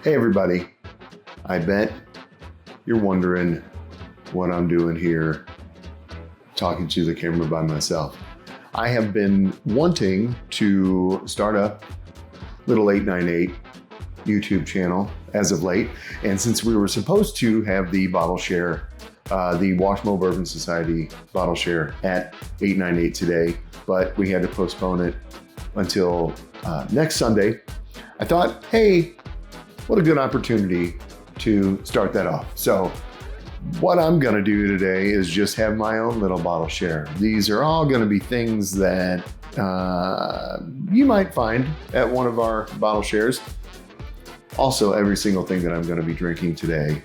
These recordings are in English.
Hey everybody, I bet you're wondering what I'm doing here talking to the camera by myself. I have been wanting to start a little 898 YouTube channel as of late, and since we were supposed to have the bottle share, the Wash MO Bourbon Society bottle share at 898 today, but we had to postpone it until next Sunday, I thought, hey, what a good opportunity to start that off. So what I'm gonna do today is just have my own little bottle share. These are all gonna be things that you might find at one of our bottle shares. Also, every single thing that I'm gonna be drinking today,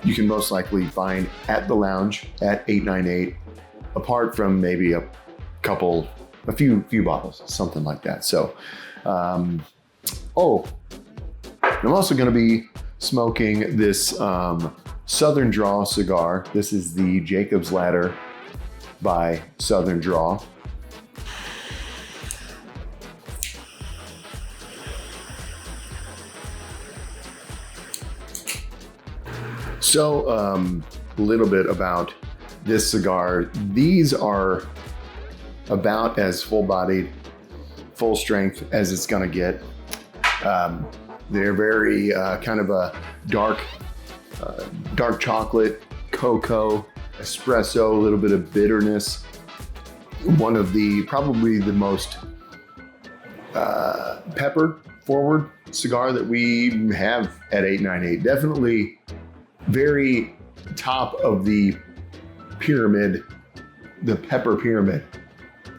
you can most likely find at the lounge at 898, apart from maybe a few bottles, something like that. So, I'm also going to be smoking this Southern Draw cigar. This is the Jacob's Ladder by Southern Draw. So, a little bit about this cigar. These are about as full-bodied, full strength as it's going to get. They're very kind of a dark chocolate, cocoa, espresso, a little bit of bitterness. One of probably the most pepper forward cigar that we have at 898. Definitely very top of the pyramid, the pepper pyramid.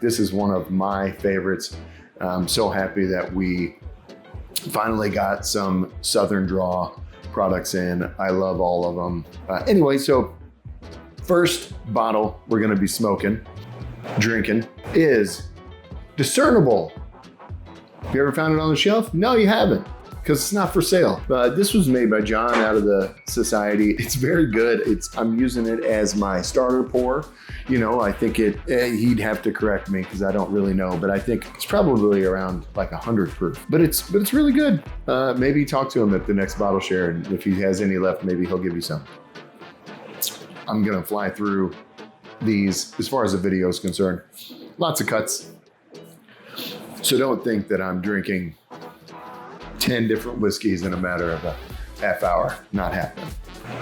This is one of my favorites. I'm so happy that we finally got some Southern Draw products in. I love all of them. Anyway, so first bottle we're gonna be drinking is Discernible. Have you ever found it on the shelf? No, you haven't, because it's not for sale. This was made by John out of the Society. It's very good. I'm using it as my starter pour. You know, I think he'd have to correct me because I don't really know, but I think it's probably around like 100 proof. But it's really good. Maybe talk to him at the next bottle share, and if he has any left, maybe he'll give you some. I'm gonna fly through these as far as the video is concerned. Lots of cuts. So don't think that I'm drinking 10 different whiskeys in a matter of a half hour. Not happening.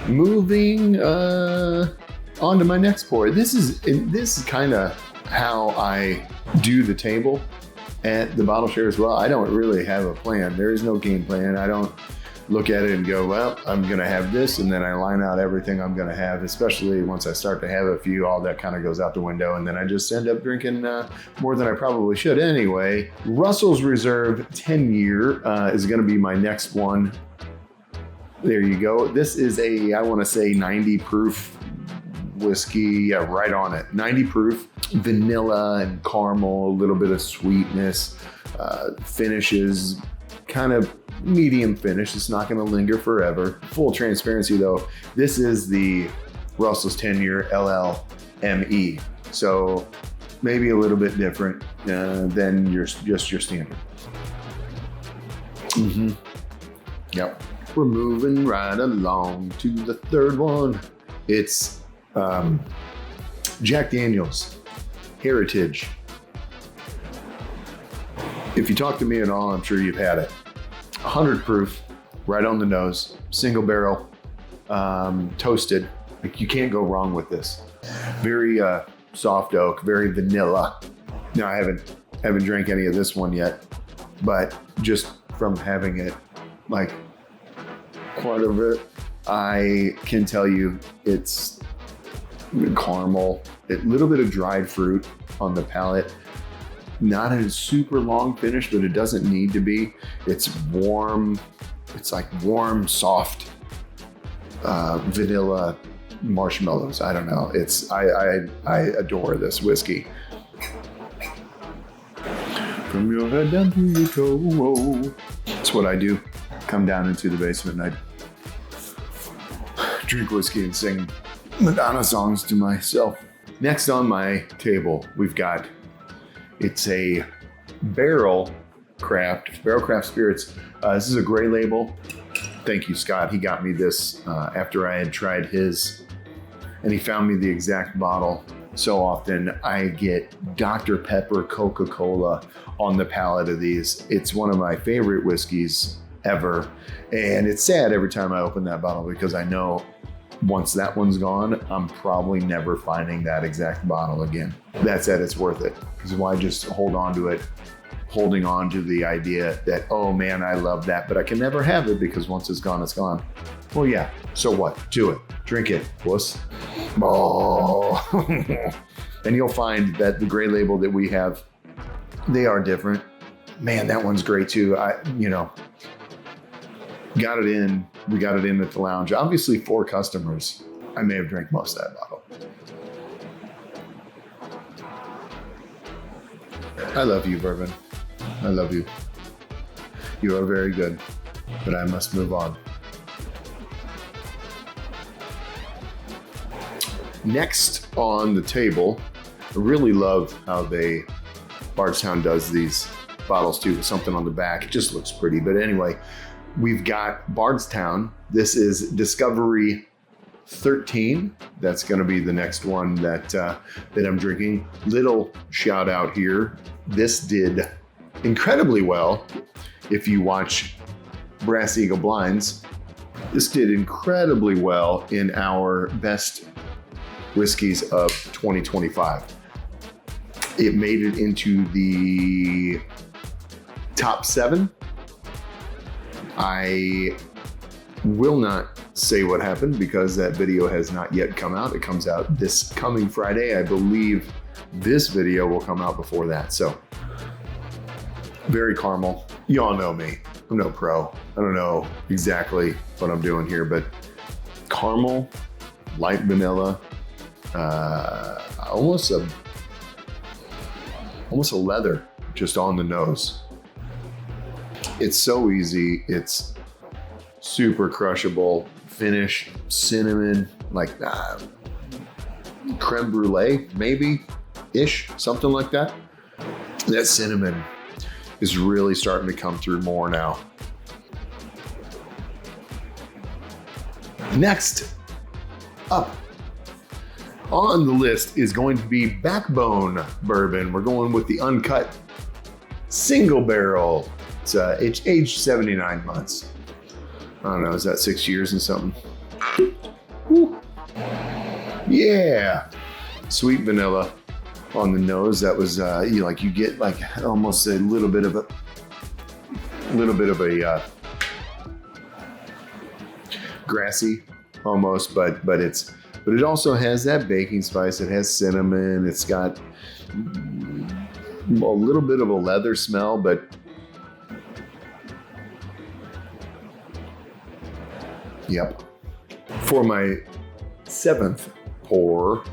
Moving on to my next pour. This is kind of how I do the table at the bottle share as well. I don't really have a plan. There is no game plan. I don't look at it and go, well, I'm gonna have this, and then I line out everything I'm gonna have, especially once I start to have a few, all that kind of goes out the window, and then I just end up drinking more than I probably should. Anyway, Russell's Reserve 10 year is gonna be my next one. There you go. This is I wanna say 90 proof whiskey, yeah, right on it. 90 proof, vanilla and caramel, a little bit of sweetness, finishes kind of medium finish. It's not going to linger forever. Full transparency though, this is the Russell's 10 year LLME, so maybe a little bit different than your standard. Yep. We're moving right along to the third one. It's Jack Daniel's Heritage. If you talk to me at all, I'm sure you've had it. 100 proof, right on the nose, single barrel, toasted. Like, you can't go wrong with this. Very soft oak, very vanilla. Now, I haven't drank any of this one yet, but just from having it, like quite a bit, I can tell you it's caramel, a little bit of dried fruit on the palate. Not a super long finish, but it doesn't need to be. It's warm. It's like warm, soft vanilla marshmallows. I don't know. I adore this whiskey. From your head down to your toe. That's what I do. Come down into the basement and I drink whiskey and sing Madonna songs to myself. Next on my table, we've got, it's a barrel Barrel Craft Spirits. This is a gray label. Thank you, Scott. He got me this after I had tried his, and he found me the exact bottle. So often I get Dr. Pepper Coca-Cola on the palate of these. It's one of my favorite whiskeys ever. And it's sad every time I open that bottle because I know once that one's gone, I'm probably never finding that exact bottle again. That said, it's worth it. Because why just hold on to it, holding on to the idea that, oh man, I love that, but I can never have it because once it's gone, it's gone. Well, yeah, so what? Do it. Drink it, wuss. Oh. And you'll find that the gray label that we have, they are different. Man, that one's great too. Got it in. We got it in at the lounge. Obviously, 4 customers. I may have drank most of that bottle. I love you, bourbon. I love you. You are very good, but I must move on. Next on the table, I really love how Bardstown does these bottles too, with something on the back. It just looks pretty. But anyway, we've got Bardstown. This is Discovery 13. That's going to be the next one that I'm drinking. Little shout out here. This did incredibly well. If you watch Brass Eagle Blinds, this did incredibly well in our best whiskeys of 2025. It made it into the top 7. I will not say what happened because that video has not yet come out. It comes out this coming Friday. I believe this video will come out before that. So very caramel. You all know me. I'm no pro. I don't know exactly what I'm doing here, but caramel, light vanilla, almost a leather just on the nose. It's so easy. It's super crushable. Finish, cinnamon, like creme brulee, maybe-ish, something like that. That cinnamon is really starting to come through more now. Next up on the list is going to be Backbone Bourbon. We're going with the uncut single barrel. It's aged 79 months. I don't know, is that 6 years and something? Woo. Yeah, sweet vanilla on the nose. That was you get like almost a little bit of a grassy almost, but it also has that baking spice. It has cinnamon. It's got a little bit of a leather smell, but yep. For my 7th pour,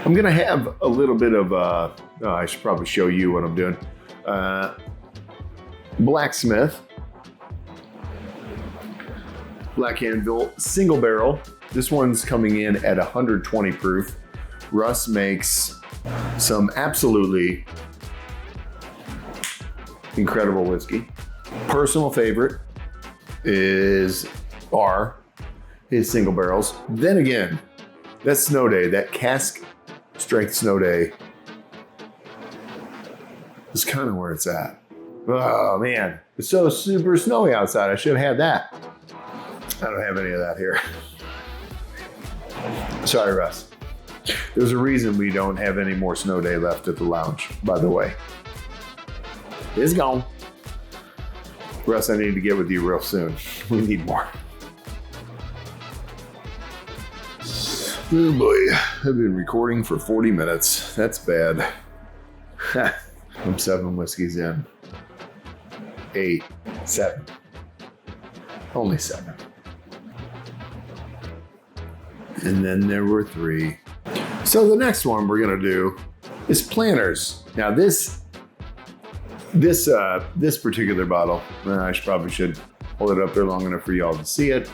I'm gonna have a little bit of I should probably show you what I'm doing. Blacksmith Black Anvil single barrel. This one's coming in at 120 proof. Russ makes some absolutely incredible whiskey. Personal favorite is his single barrels. Then again, that Snow Day, that cask strength Snow Day is kind of where it's at. Oh man, it's so super snowy outside. I should have had that. I don't have any of that here. Sorry, Russ. There's a reason we don't have any more Snow Day left at the lounge, by the way. It's gone. Russ, I need to get with you real soon. We need more. Oh boy, I've been recording for 40 minutes. That's bad. I'm 7 whiskeys in. 8, 7. Only 7. And then there were 3. So the next one we're gonna do is Planters. Now this particular bottle, I probably should hold it up there long enough for y'all to see it.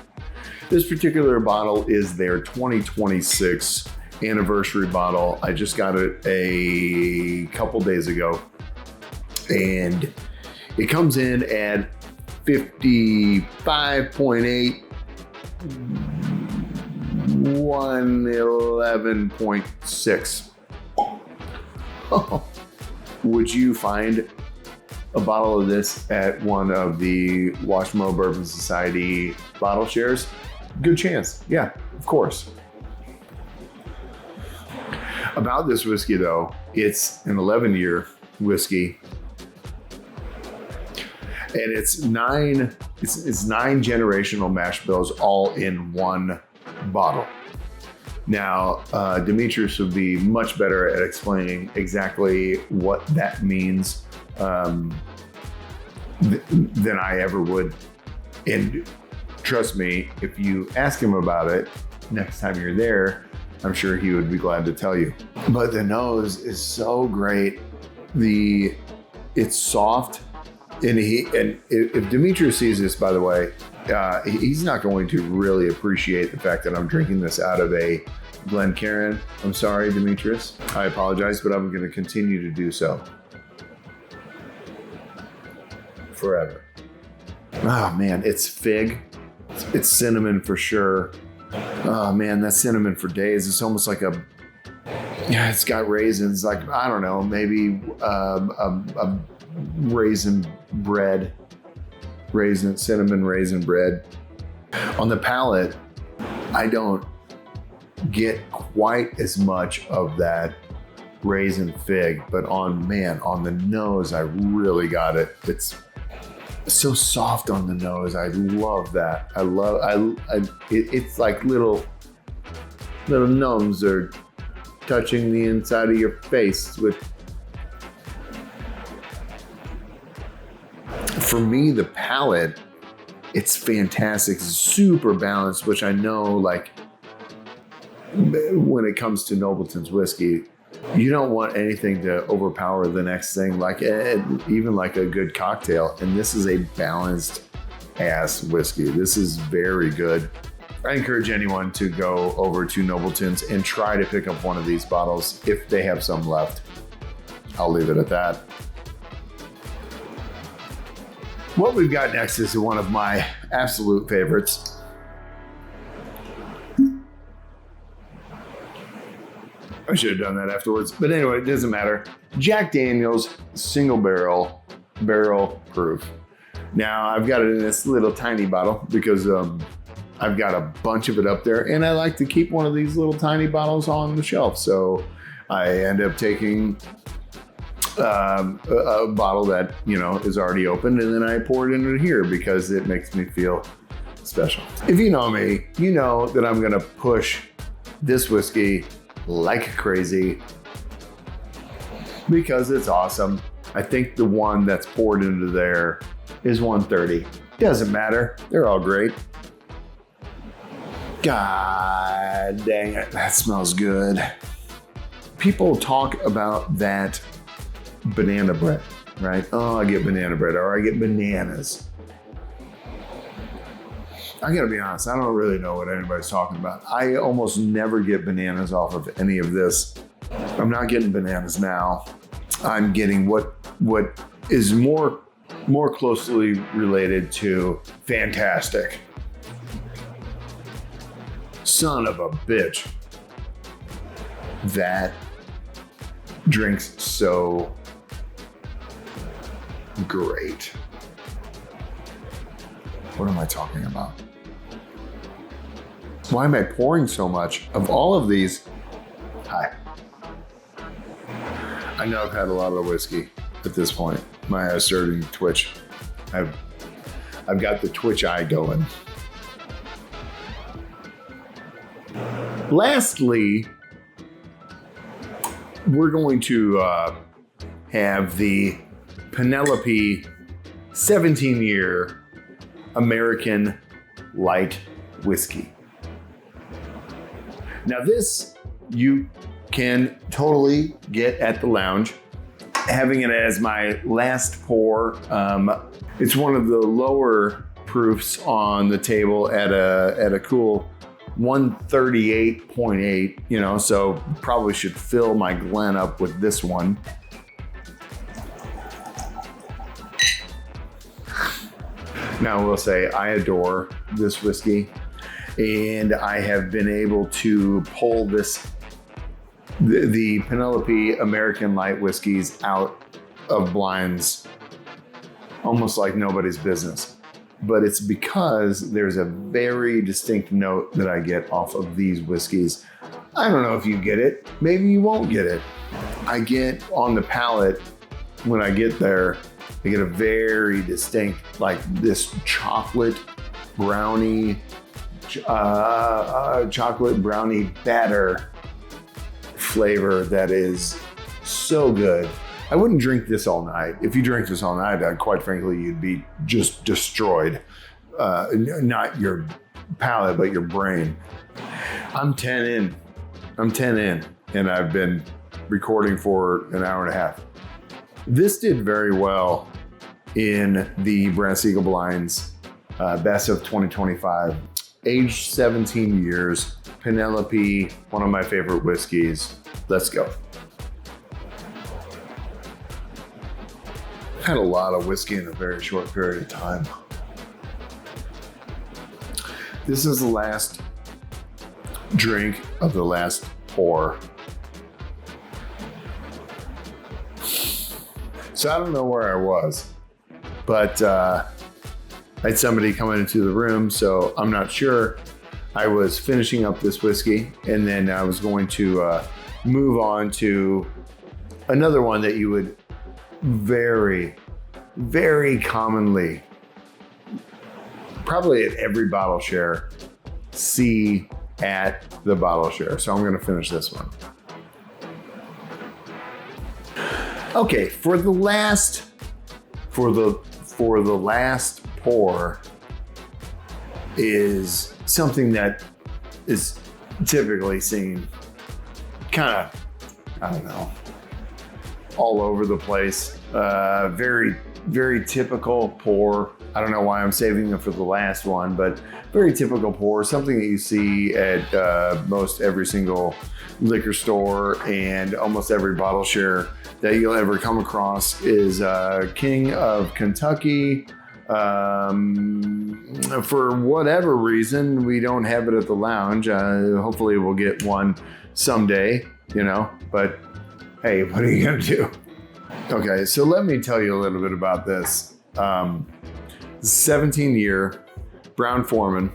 This particular bottle is their 2026 anniversary bottle. I just got it a couple days ago. And it comes in at 55.8, 111.6. Would you find a bottle of this at one of the Wash MO Bourbon Society bottle shares? Good chance. Yeah, of course. About this whiskey though, it's an 11-year whiskey. And it's nine generational mash bills all in one bottle. Now, Demetrius would be much better at explaining exactly what that means than I ever would. And trust me, if you ask him about it next time you're there, I'm sure he would be glad to tell you. But the nose is so great. It's soft. And if Demetrius sees this, by the way, he's not going to really appreciate the fact that I'm drinking this out of a Glencairn. I'm sorry, Demetrius. I apologize, but I'm going to continue to do so forever. Oh man, it's fig. It's cinnamon for sure. Oh man, that's cinnamon for days. It's almost like it's got raisins, like, I don't know, maybe a raisin bread, cinnamon raisin bread. On the palate, I don't get quite as much of that raisin fig, but on the nose, I really got it. It's so soft on the nose. I love that. It's like little gnomes are touching the inside of your face with. For me, the palate, it's fantastic. It's super balanced, which I know, like, when it comes to Nobleton's whiskey, you don't want anything to overpower the next thing, like even like a good cocktail. And this is a balanced ass whiskey. This is very good. I encourage anyone to go over to Nobleton's and try to pick up one of these bottles if they have some left. I'll leave it at that. What we've got next is one of my absolute favorites. I should have done that afterwards, but anyway, it doesn't matter. Jack Daniel's single barrel proof. Now I've got it in this little tiny bottle because I've got a bunch of it up there, and I like to keep one of these little tiny bottles on the shelf. So I end up taking a bottle that, is already opened, and then I pour it into here because it makes me feel special. If you know me, you know that I'm gonna push this whiskey like crazy because it's awesome. I think the one that's poured into there is 130. Doesn't matter, they're all great. God dang it, that smells good. People talk about that banana bread, right? Oh, I get banana bread, or I get bananas. I gotta be honest, I don't really know what anybody's talking about. I almost never get bananas off of any of this. I'm not getting bananas now. I'm getting what is more closely related to fantastic. Son of a bitch. That drinks so great. What am I talking about? Why am I pouring so much of all of these? Hi. I know I've had a lot of whiskey at this point. My eyes starting to twitch. I've got the twitch eye going. Lastly, we're going to have the Penelope 17-year American light whiskey. Now this you can totally get at the lounge. Having it as my last pour, it's one of the lower proofs on the table at a cool 138.8, so probably should fill my Glen up with this one. Now, I will say I adore this whiskey, and I have been able to pull the Penelope American Light whiskeys out of blinds almost like nobody's business. But it's because there's a very distinct note that I get off of these whiskeys. I don't know if you get it. Maybe you won't get it. I get on the palate, when I get there, I get a very distinct, like this chocolate brownie batter flavor that is so good. I wouldn't drink this all night. If you drink this all night, quite frankly, you'd be just destroyed. Not your palate, but your brain. I'm 10 in, and I've been recording for an hour and a half. This did very well in the Brass Eagle Blinds Best of 2025. Aged 17 years, Penelope, one of my favorite whiskeys. Let's go. Had a lot of whiskey in a very short period of time. This is the last drink of the last pour. So I don't know where I was, but I had somebody come into the room, so I'm not sure. I was finishing up this whiskey, and then I was going to move on to another one that you would very, very commonly, probably at every bottle share, see at the bottle share. So I'm going to finish this one. Okay, for the last pour is something that is typically seen kind of, I don't know, all over the place. Very, very typical pour. I don't know why I'm saving them for the last one, but very typical pour. Something that you see at most every single liquor store and almost every bottle share that you'll ever come across is King of Kentucky. For whatever reason, we don't have it at the lounge. Hopefully we'll get one someday, but hey, what are you gonna do? Okay, so let me tell you a little bit about this. 17-year Brown Foreman.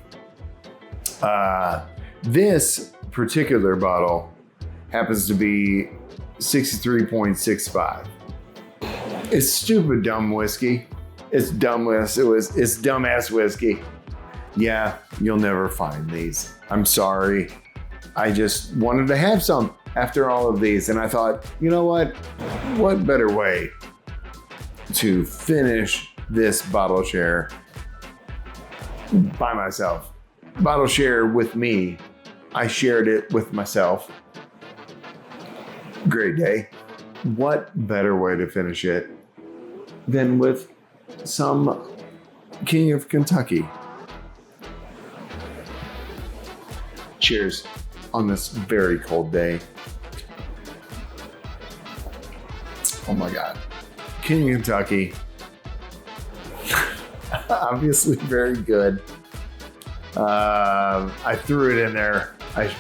This particular bottle happens to be 63.65. It's stupid dumb whiskey. It's dumbass whiskey. Yeah, you'll never find these. I'm sorry. I just wanted to have some after all of these, and I thought, you know what? What better way to finish this bottle share by myself? Bottle share with me. I shared it with myself. Great day. What better way to finish it than with some King of Kentucky? Cheers on this very cold day. Oh my God. King of Kentucky. Obviously very good. I threw it in there. I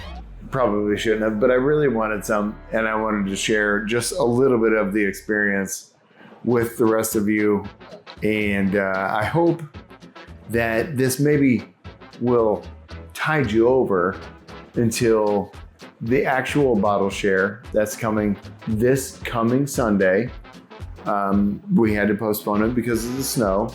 probably shouldn't have, but I really wanted some, and I wanted to share just a little bit of the experience with the rest of you. And I hope that this maybe will tide you over until the actual bottle share that's coming this coming Sunday. We had to postpone it because of the snow.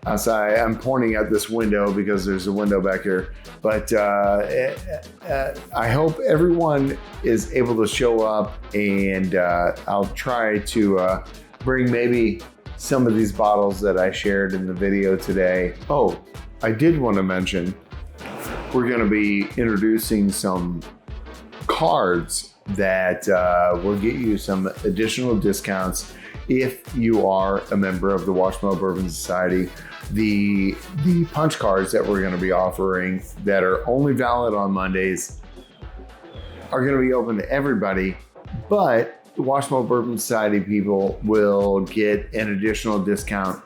I'm pointing at this window because there's a window back here. But I hope everyone is able to show up, and I'll try to bring maybe some of these bottles that I shared in the video today. Oh, I did want to mention, we're going to be introducing some cards that will get you some additional discounts if you are a member of the Wash MO Bourbon Society. The punch cards that we're going to be offering that are only valid on Mondays are going to be open to everybody, but the Wash MO Bourbon Society people will get an additional discount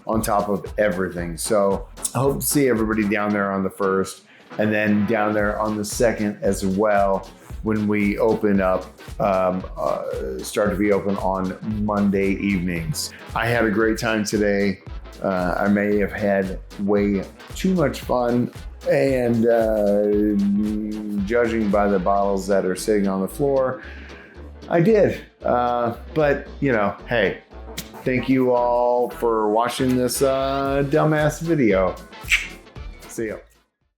on top of everything. So I hope to see everybody down there on the 1st and then down there on the 2nd as well when we open up, start to be open on Monday evenings. I had a great time today. I may have had way too much fun, and judging by the bottles that are sitting on the floor, I did. But, you know, hey, thank you all for watching this dumbass video. See ya.